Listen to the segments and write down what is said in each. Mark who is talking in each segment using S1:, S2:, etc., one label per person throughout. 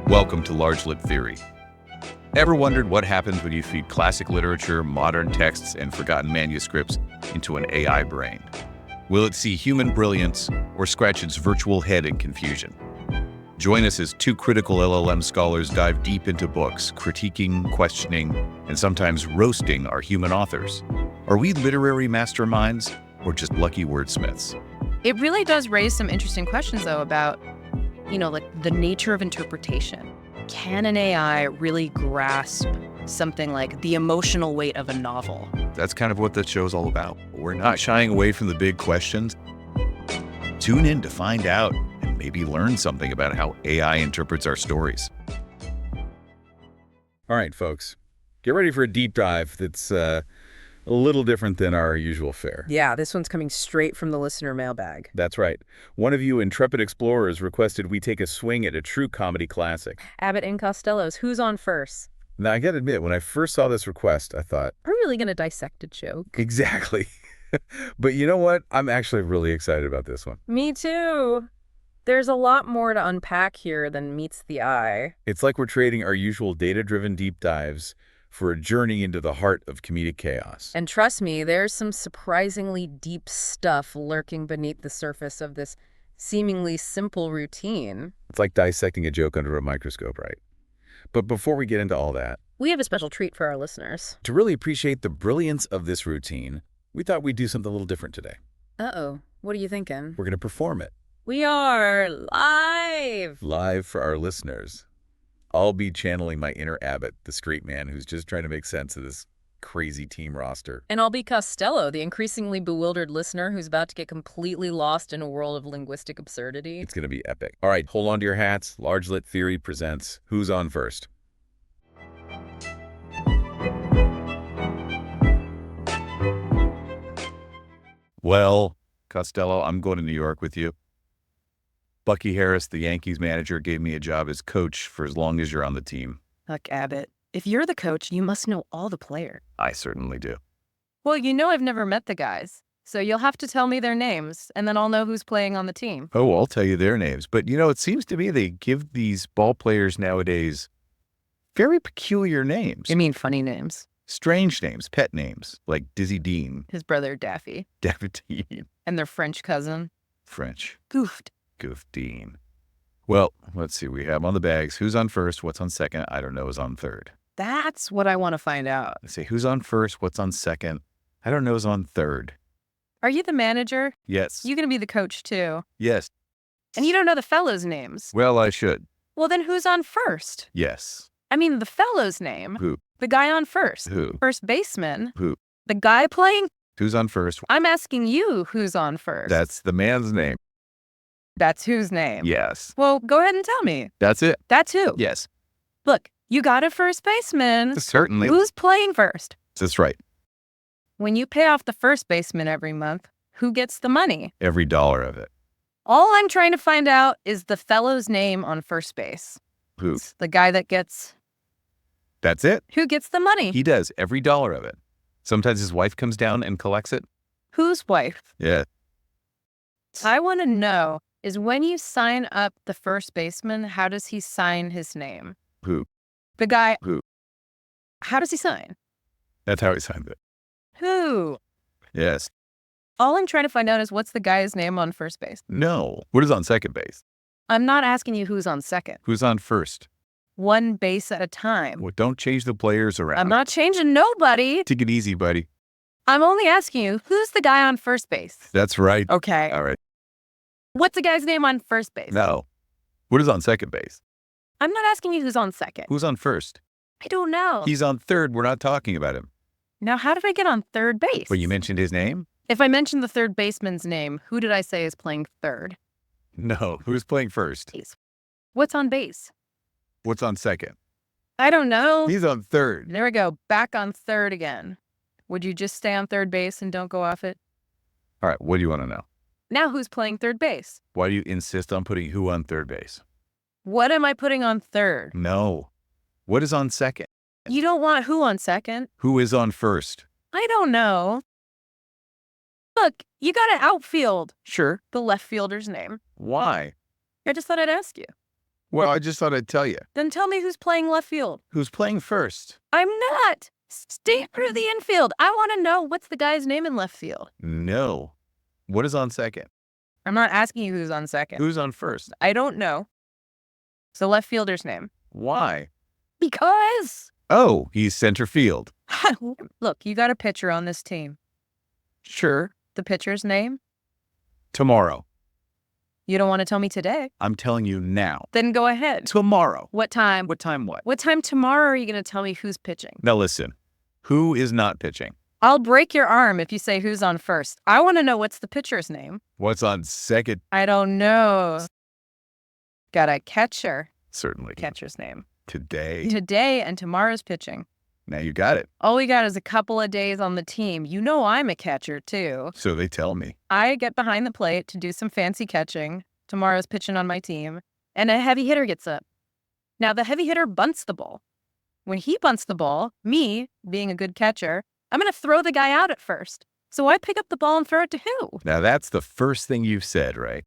S1: Welcome to Large Lit Theory. Ever wondered what happens when you feed classic literature, modern texts, and forgotten manuscripts into an AI brain? Will it see human brilliance or scratch its virtual head in confusion? Join us as two critical LLM scholars dive deep into books, critiquing, questioning, and sometimes roasting our human authors. Are we literary masterminds or just lucky wordsmiths?
S2: It really does raise some interesting questions, though, about, like the nature of interpretation. Can an AI really grasp something like the emotional weight of a novel?
S1: That's kind of what the show's all about. We're not shying away from the big questions. Tune in to find out and maybe learn something about how AI interprets our stories.
S3: All right, folks, get ready for a deep dive that's a little different than our usual fare.
S4: Yeah, this one's coming straight from the listener mailbag.
S3: That's right. One of you intrepid explorers requested we take a swing at a true comedy classic.
S4: Abbott and Costello's Who's On First?
S3: Now, I gotta admit, when I first saw this request, I thought,
S4: Are we really going to dissect a joke?
S3: exactly. But you know what? I'm actually really excited about this one.
S4: Me too. There's a lot more to unpack here than meets the eye.
S3: It's like we're trading our usual data-driven deep dives for a journey into the heart of comedic chaos.
S4: And trust me, there's some surprisingly deep stuff lurking beneath the surface of this seemingly simple routine.
S3: It's like dissecting a joke under a microscope, right? But before we get into all that,
S4: We have a special treat for our listeners.
S3: to really appreciate the brilliance of this routine, we thought we'd do something a little different today.
S4: Uh-oh. What are you thinking?
S3: We're going to perform it
S4: We are live!
S3: live for our listeners. I'll be channeling my inner Abbott, the straight man who's just trying to make sense of this crazy team roster.
S4: And I'll be Costello, the increasingly bewildered listener who's about to get completely lost in a world of linguistic absurdity.
S3: It's going to be epic. All right, hold on to your hats. Large Lit Theory presents Who's On First?
S1: Well, Costello, I'm going to New York with you. Bucky Harris, the Yankees manager, gave me a job as coach for as long as you're on the team.
S2: Look, Abbott, if you're the coach, you must know all the players.
S1: I certainly do.
S2: Well, I've never met the guys, so you'll have to tell me their names, and then I'll know who's playing on the team.
S1: Oh, I'll tell you their names. But, it seems to me they give these ball players nowadays very peculiar names.
S2: You mean funny names?
S1: Strange names, pet names, like Dizzy Dean,
S2: His brother Daffy,
S1: David Dean,
S2: and their French cousin,
S1: French,
S2: Goofed.
S1: Goof Dean. Well, let's see. We have on the bags, who's on first, what's on second, I don't know is on third.
S2: That's what I want to find out.
S1: I say, who's on first, what's on second, I don't know is on third.
S2: Are you the manager?
S1: Yes.
S2: You gonna be the coach, too.
S1: Yes.
S2: And you don't know the fellows' names.
S1: Well, I should.
S2: Well, then who's on first?
S1: Yes.
S2: I mean, the fellow's name.
S1: Who?
S2: The guy on first.
S1: Who?
S2: First baseman.
S1: Who?
S2: The guy playing?
S1: Who's on first?
S2: I'm asking you who's on first.
S1: That's the man's name.
S2: That's whose name?
S1: Yes.
S2: Well, go ahead and tell me.
S1: That's it.
S2: That's who?
S1: Yes.
S2: Look, you got a first baseman.
S1: Certainly.
S2: Who's playing first?
S1: That's right.
S2: When you pay off the first baseman every month, who gets the money?
S1: Every dollar of it.
S2: All I'm trying to find out is the fellow's name on first base.
S1: Who?
S2: The guy that gets...
S1: That's it.
S2: Who gets the money?
S1: He does. Every dollar of it. Sometimes his wife comes down and collects it.
S2: Whose wife?
S1: Yeah.
S2: I want to know is when you sign up the first baseman, how does he sign his name?
S1: Who?
S2: The guy...
S1: Who?
S2: How does he sign?
S1: That's how he signed it.
S2: Who?
S1: Yes.
S2: All I'm trying to find out is what's the guy's name on first base.
S1: No. What is on second base?
S2: I'm not asking you who's on second.
S1: Who's on first?
S2: One base at a time.
S1: Well, don't change the players around.
S2: I'm not changing nobody.
S1: Take it easy, buddy.
S2: I'm only asking you, who's the guy on first base?
S1: That's right.
S2: Okay.
S1: All right.
S2: What's the guy's name on first base?
S1: No. What is on second base?
S2: I'm not asking you who's on second.
S1: Who's on first?
S2: I don't know.
S1: He's on third. We're not talking about him.
S2: Now, how did I get on third base?
S1: Well, you mentioned his name?
S2: If I mentioned the third baseman's name, who did I say is playing third?
S1: No. Who's playing first?
S2: What's on base?
S1: What's on second?
S2: I don't know.
S1: He's on third.
S2: There we go. Back on third again. Would you just stay on third base and don't go off it?
S1: All right. What do you want to know?
S2: Now who's playing third base?
S1: Why do you insist on putting who on third base?
S2: What am I putting on third?
S1: No. What is on second?
S2: You don't want who on second?
S1: Who is on first?
S2: I don't know. Look, you got an outfield.
S1: Sure.
S2: The left fielder's name.
S1: Why?
S2: I just thought I'd ask you.
S1: Well, I just thought I'd tell you.
S2: Then tell me who's playing left field.
S1: Who's playing first?
S2: I'm not. Stay through the infield. I want to know what's the guy's name in left field.
S1: No. What is on second?
S2: I'm not asking you who's on second.
S1: Who's on first?
S2: I don't know. So left fielder's name.
S1: Why?
S2: Because.
S1: Oh, he's center field.
S2: Look, you got a pitcher on this team.
S1: Sure.
S2: The pitcher's name?
S1: Tomorrow.
S2: You don't want to tell me today.
S1: I'm telling you now.
S2: Then go ahead.
S1: Tomorrow.
S2: What time?
S1: What time what?
S2: What time tomorrow are you going to tell me who's pitching?
S1: Now listen. Who is not pitching?
S2: I'll break your arm if you say who's on first. I want to know what's the pitcher's name.
S1: What's on second?
S2: I don't know. Got a catcher.
S1: Certainly.
S2: Catcher's name.
S1: Today.
S2: Today and tomorrow's pitching.
S1: Now you got it.
S2: All we got is a couple of days on the team. You know I'm a catcher, too.
S1: So they tell me.
S2: I get behind the plate to do some fancy catching. Tomorrow's pitching on my team. And a heavy hitter gets up. Now, the heavy hitter bunts the ball. When he bunts the ball, me, being a good catcher, I'm going to throw the guy out at first. So I pick up the ball and throw it to who?
S1: Now that's the first thing you've said, right?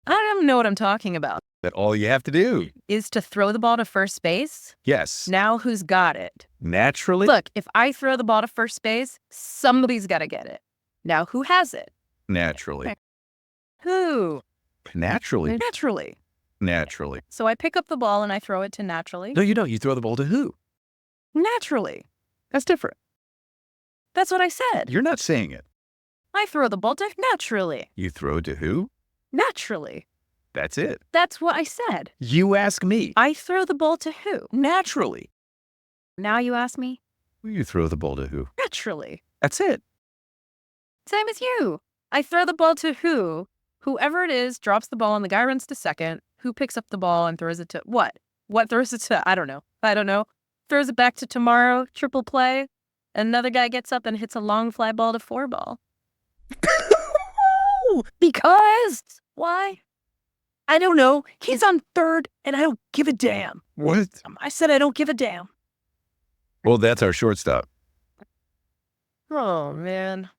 S2: I don't know what I'm talking about.
S1: That all you have to do.
S2: Is to throw the ball to first base?
S1: Yes.
S2: Now who's got it?
S1: Naturally.
S2: Look, if I throw the ball to first base, somebody's got to get it. Now who has it?
S1: Naturally.
S2: Who?
S1: Naturally.
S2: Naturally.
S1: Naturally.
S2: So I pick up the ball and I throw it to naturally?
S1: No, you don't. You throw the ball to who?
S2: Naturally.
S1: That's different.
S2: That's what I said.
S1: You're not saying it.
S2: I throw the ball to naturally.
S1: You throw it to who?
S2: Naturally.
S1: That's it.
S2: That's what I said.
S1: You ask me.
S2: I throw the ball to who?
S1: Naturally.
S2: Now you ask me?
S1: You throw the ball to who?
S2: Naturally.
S1: That's it.
S2: Same as you. I throw the ball to who? Whoever it is drops the ball and the guy runs to second. Who picks up the ball and throws it to what? What throws it to? I don't know. Throws it back to tomorrow, triple play. Another guy gets up and hits a long fly ball to four ball. Because. Why? I don't know. He's on third and I don't give a damn.
S1: What?
S2: I said I don't give a damn.
S1: Well, that's our shortstop.
S2: Oh, man.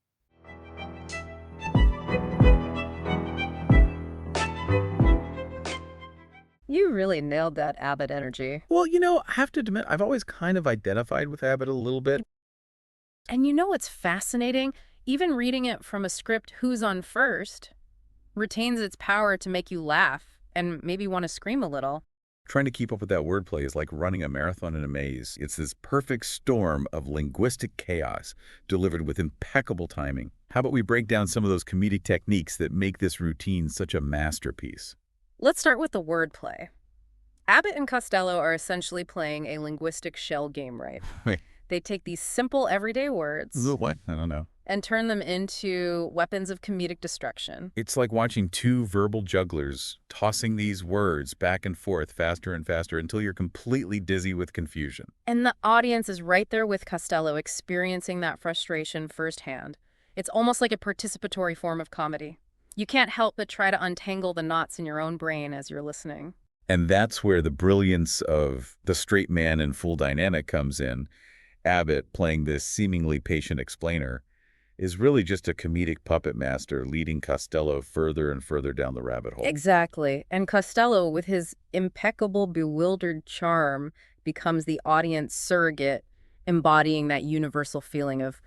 S4: You really nailed that Abbott energy.
S3: Well, I have to admit, I've always kind of identified with Abbott a little bit.
S4: And you know what's fascinating? Even reading it from a script, Who's on First, retains its power to make you laugh and maybe want to scream a little.
S3: Trying to keep up with that wordplay is like running a marathon in a maze. It's this perfect storm of linguistic chaos delivered with impeccable timing. How about we break down some of those comedic techniques that make this routine such a masterpiece?
S4: Let's start with the wordplay. Abbott and Costello are essentially playing a linguistic shell game, right?
S3: Wait.
S4: They take these simple everyday words
S3: What? I don't know.
S4: and turn them into weapons of comedic destruction.
S3: It's like watching two verbal jugglers tossing these words back and forth faster and faster until you're completely dizzy with confusion.
S4: And the audience is right there with Costello, experiencing that frustration firsthand. It's almost like a participatory form of comedy. You can't help but try to untangle the knots in your own brain as you're listening.
S3: And that's where the brilliance of the straight man in full dynamic comes in. Abbott, playing this seemingly patient explainer, is really just a comedic puppet master leading Costello further and further down the rabbit hole.
S4: Exactly. And Costello, with his impeccable, bewildered charm, becomes the audience surrogate, embodying that universal feeling of,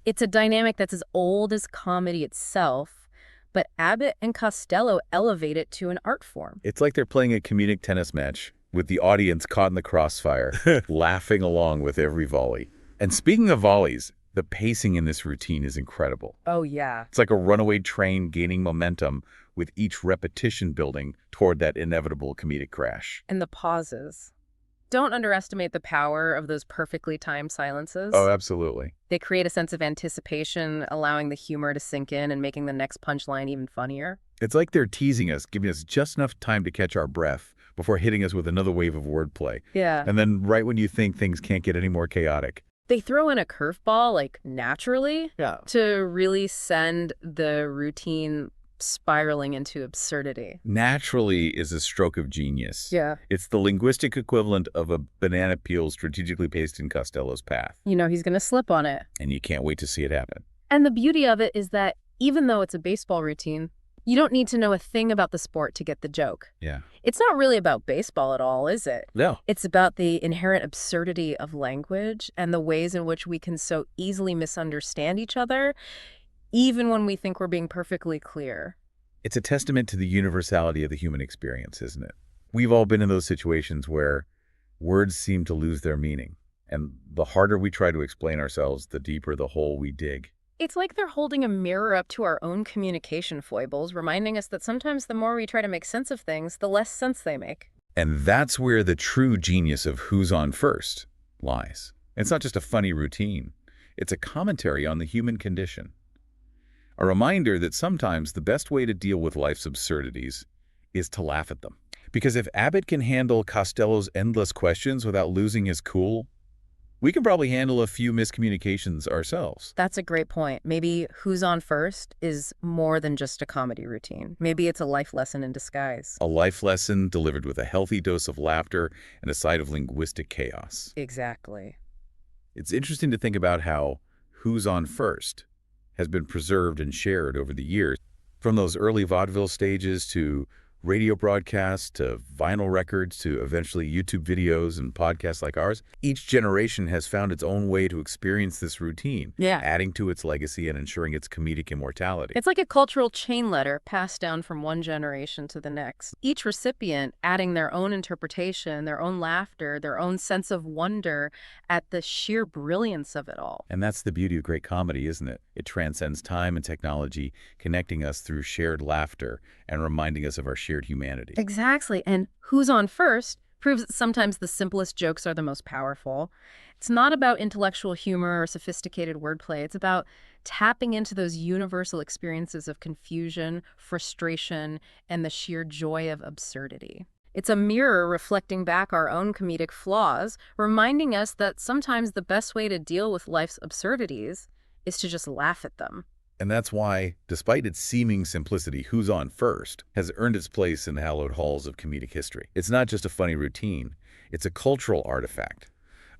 S4: it's a dynamic that's as old as comedy itself, but Abbott and Costello elevate it to an art form.
S3: It's like they're playing a comedic tennis match with the audience caught in the crossfire, laughing along with every volley. And speaking of volleys, the pacing in this routine is incredible.
S4: Oh, yeah.
S3: It's like a runaway train gaining momentum with each repetition building toward that inevitable comedic crash.
S4: And the pauses. Don't underestimate the power of those perfectly timed silences.
S3: Oh, absolutely.
S4: They create a sense of anticipation, allowing the humor to sink in and making the next punchline even funnier.
S3: It's like they're teasing us, giving us just enough time to catch our breath before hitting us with another wave of wordplay.
S4: Yeah.
S3: And then right when you think things can't get any more chaotic.
S4: They throw in a curveball, like, naturally,
S1: Yeah.
S4: to really send the routine spiraling into absurdity.
S3: Naturally is a stroke of genius.
S4: Yeah.
S3: It's the linguistic equivalent of a banana peel strategically placed in Costello's path.
S4: You know he's going to slip on it.
S3: And you can't wait to see it happen.
S4: And the beauty of it is that even though it's a baseball routine, You don't need to know a thing about the sport to get the joke.
S3: Yeah.
S4: It's not really about baseball at all, is it?
S3: No.
S4: It's about the inherent absurdity of language and the ways in which we can so easily misunderstand each other, even when we think we're being perfectly clear.
S3: It's a testament to the universality of the human experience, isn't it? We've all been in those situations where words seem to lose their meaning. And the harder we try to explain ourselves, the deeper the hole we dig.
S4: It's like they're holding a mirror up to our own communication foibles, reminding us that sometimes the more we try to make sense of things, the less sense they make.
S3: And that's where the true genius of Who's On First lies. It's not just a funny routine. It's a commentary on the human condition. A reminder that sometimes the best way to deal with life's absurdities is to laugh at them. Because if Abbott can handle Costello's endless questions without losing his cool, we can probably handle a few miscommunications ourselves.
S4: That's a great point. Maybe Who's On First is more than just a comedy routine. Maybe it's a life lesson in disguise.
S3: A life lesson delivered with a healthy dose of laughter and a side of linguistic chaos.
S4: Exactly.
S3: It's interesting to think about how Who's On First has been preserved and shared over the years, from those early vaudeville stages to radio broadcasts to vinyl records to eventually YouTube videos and podcasts like ours. Each generation has found its own way to experience this routine, adding to its legacy and ensuring its comedic immortality.
S4: It's like a cultural chain letter passed down from one generation to the next. Each recipient adding their own interpretation, their own laughter, their own sense of wonder at the sheer brilliance of it all.
S3: And that's the beauty of great comedy, isn't it? It transcends time and technology, connecting us through shared laughter and reminding us of our shared humanity.
S4: Exactly. And Who's On First proves that sometimes the simplest jokes are the most powerful. It's not about intellectual humor or sophisticated wordplay. It's about tapping into those universal experiences of confusion, frustration, and the sheer joy of absurdity. It's a mirror reflecting back our own comedic flaws, reminding us that sometimes the best way to deal with life's absurdities is to just laugh at them.
S3: And that's why, despite its seeming simplicity, Who's On First has earned its place in the hallowed halls of comedic history. It's not just a funny routine. It's a cultural artifact,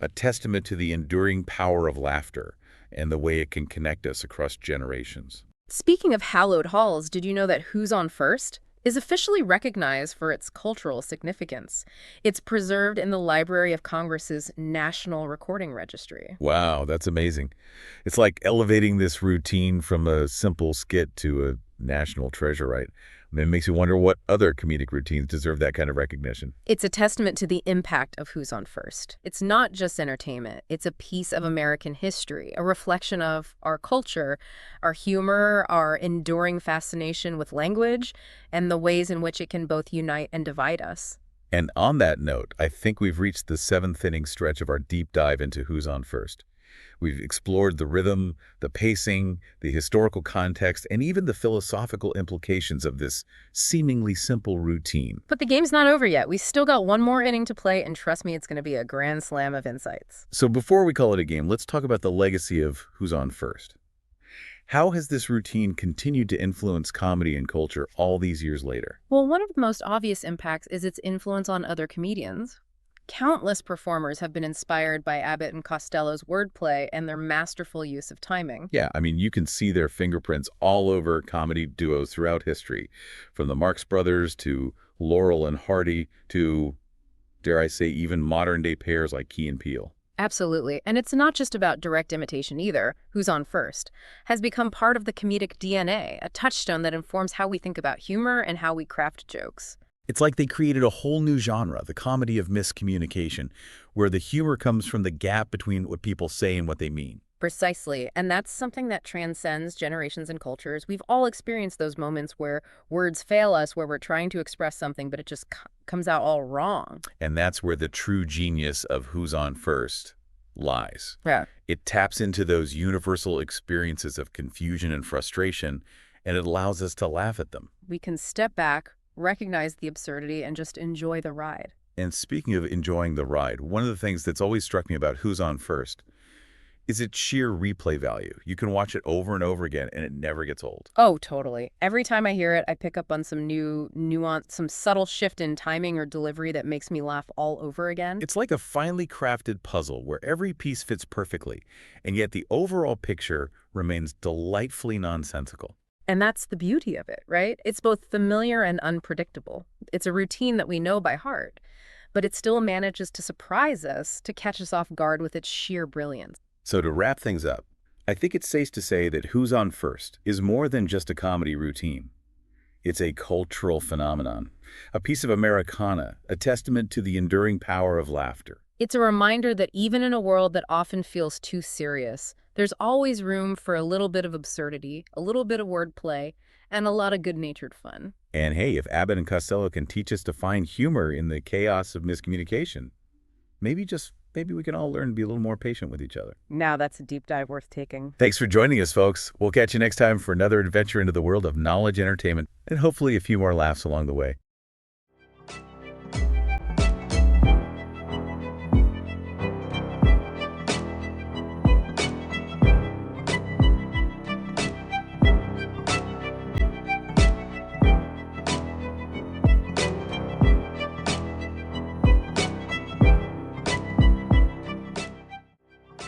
S3: a testament to the enduring power of laughter and the way it can connect us across generations.
S4: Speaking of hallowed halls, did you know that Who's On First is officially recognized for its cultural significance? It's preserved in the Library of Congress's National Recording Registry.
S3: Wow, that's amazing. It's like elevating this routine from a simple skit to a national treasure, right? I mean, it makes you wonder what other comedic routines deserve that kind of recognition.
S4: It's a testament to the impact of Who's On First. It's not just entertainment. It's a piece of American history, a reflection of our culture, our humor, our enduring fascination with language, and the ways in which it can both unite and divide us.
S3: And on that note, I think we've reached the 7th inning stretch of our deep dive into Who's On First. We've explored the rhythm, the pacing, the historical context, and even the philosophical implications of this seemingly simple routine.
S4: But the game's not over yet. We still got one more inning to play, and trust me, it's going to be a grand slam of insights.
S3: So before we call it a game, let's talk about the legacy of Who's On First. How has this routine continued to influence comedy and culture all these years later?
S4: Well, one of the most obvious impacts is its influence on other comedians. Countless performers have been inspired by Abbott and Costello's wordplay and their masterful use of timing.
S3: Yeah, I mean, you can see their fingerprints all over comedy duos throughout history, from the Marx Brothers to Laurel and Hardy to, dare I say, even modern-day pairs like Key and Peele.
S4: Absolutely. And it's not just about direct imitation either. Who's On First has become part of the comedic DNA, a touchstone that informs how we think about humor and how we craft jokes.
S3: It's like they created a whole new genre, the comedy of miscommunication, where the humor comes from the gap between what people say and what they mean.
S4: Precisely. And that's something that transcends generations and cultures. We've all experienced those moments where words fail us, where we're trying to express something, but it just comes out all wrong.
S3: And that's where the true genius of Who's On First lies.
S4: Yeah.
S3: It taps into those universal experiences of confusion and frustration, and it allows us to laugh at them.
S4: We can step back, recognize the absurdity, and just enjoy the ride.
S3: And speaking of enjoying the ride, one of the things that's always struck me about Who's On First is its sheer replay value. You can watch it over and over again, and it never gets old.
S4: Oh, totally. Every time I hear it, I pick up on some new nuance, some subtle shift in timing or delivery that makes me laugh all over again.
S3: It's like a finely crafted puzzle where every piece fits perfectly, and yet the overall picture remains delightfully nonsensical.
S4: And that's the beauty of it, right? It's both familiar and unpredictable. It's a routine that we know by heart, but it still manages to surprise us, to catch us off guard with its sheer brilliance.
S3: So to wrap things up, I think it's safe to say that Who's On First is more than just a comedy routine. It's a cultural phenomenon, a piece of Americana, a testament to the enduring power of laughter.
S4: It's a reminder that even in a world that often feels too serious, there's always room for a little bit of absurdity, a little bit of wordplay, and a lot of good-natured fun.
S3: And hey, if Abbott and Costello can teach us to find humor in the chaos of miscommunication, maybe we can all learn to be a little more patient with each other.
S4: Now that's a deep dive worth taking.
S3: Thanks for joining us, folks. We'll catch you next time for another adventure into the world of knowledge entertainment, and hopefully a few more laughs along the way.